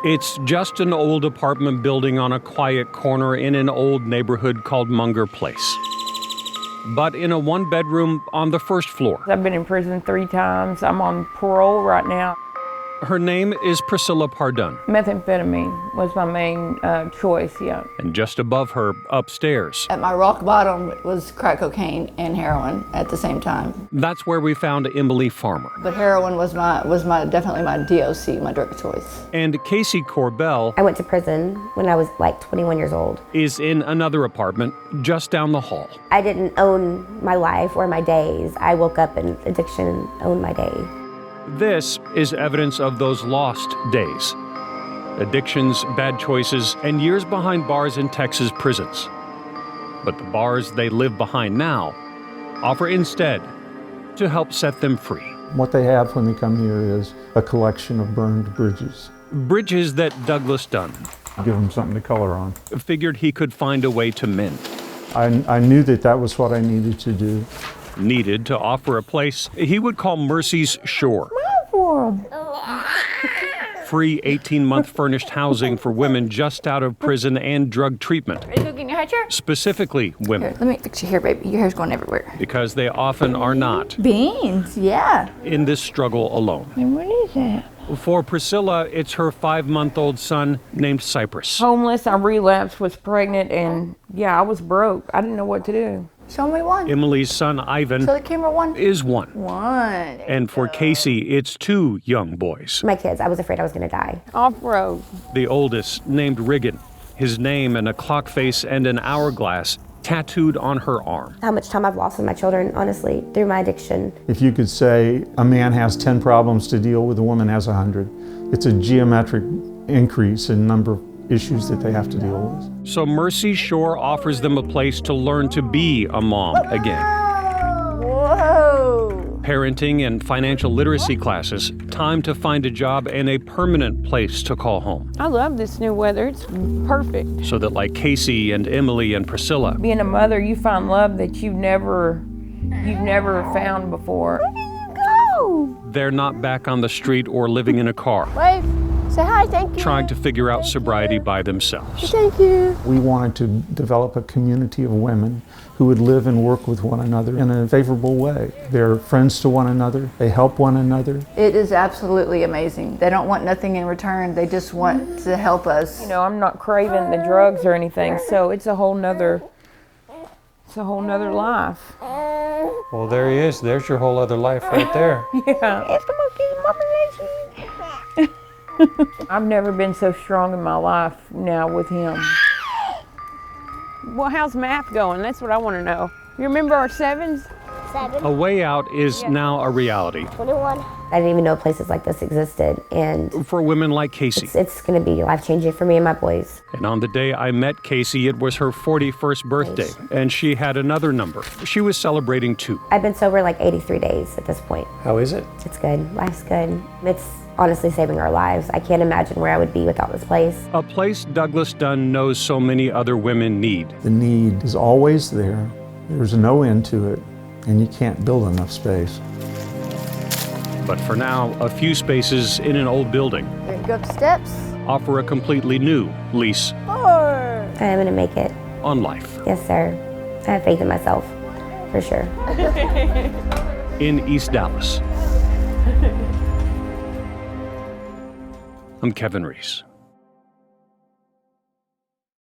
It's just an old apartment building on a quiet corner in an old neighborhood called Munger Place. But in a one-bedroom on the first floor. I've been in prison 3 times. I'm on parole right now. Her name is Priscilla Pardun. Methamphetamine was my main choice, yeah. And just above her, upstairs. At my rock bottom was crack cocaine and heroin at the same time. That's where we found Emily Farmer. But heroin was definitely my DOC, my drug of choice. And Casey Corbell. I went to prison when I was like 21 years old. Is in another apartment just down the hall. I didn't own my life or my days. I woke up in addiction and owned my day. This is evidence of those lost days. Addictions, bad choices, and years behind bars in Texas prisons. But the bars they live behind now offer instead to help set them free. What they have when they come here is a collection of burned bridges. Bridges that Douglas Dunn Give them something to color on. figured he could find a way to mend. I knew that was what I needed to do. Needed to offer a place he would call Mercy's Shore. Free 18-month furnished housing for women just out of prison and drug treatment. Ready to go get your hair chair? Specifically women. Here, let me fix your hair, baby. Your hair's going everywhere. Because they often are not Beans, yeah. in this struggle alone. And what is that? For Priscilla, it's her 5-month-old son named Cypress. Homeless, I relapsed, was pregnant, and yeah, I was broke. I didn't know what to do. Show me one. Emily's son, Ivan, Show the camera one. is one. One. And for Casey, it's 2 young boys. My kids, I was afraid I was gonna die. Off-road. The oldest, named Riggin, his name and a clock face and an hourglass tattooed on her arm. How much time I've lost with my children, honestly, through my addiction. If you could say a man has 10 problems to deal with, a woman has 100, it's a geometric increase in number of issues that they have to deal with. So Mercy Shore offers them a place to learn to be a mom again. Whoa. Parenting and financial literacy classes, time to find a job and a permanent place to call home. I love this new weather. It's perfect. So that like Casey and Emily and Priscilla, Being a mother, you find love that you've never found before. Go. they're not back on the street or living in a car, Wave. Say hi, thank you. trying to figure out sobriety by themselves. Thank you. We wanted to develop a community of women who would live and work with one another in a favorable way. They're friends to one another, they help one another. It is absolutely amazing. They don't want nothing in return, they just want to help us. You know, I'm not craving the drugs or anything, so it's a whole nother life. Well, there he is. There's your whole other life right there. Yeah. I've never been so strong in my life now with him. Well, how's math going? That's what I want to know. You remember our sevens? 7, A way out is now a reality 21. I didn't even know places like this existed, and for women like Casey. it's going to be life-changing for me and my boys. And on the day I met Casey, it was her 41st birthday, and she had another number. She was celebrating too. I've been sober like 83 days at this point. How is it? It's good. Life's good. It's honestly saving our lives. I can't imagine where I would be without this place. A place Douglas Dunn knows so many other women need. The need is always there. There's no end to it, and you can't build enough space. But for now, a few spaces in an old building Ready to go up the steps? offer a completely new lease 4. I'm going to make it. on life. Yes, sir. I have faith in myself, for sure. In East Dallas. I'm Kevin Reece.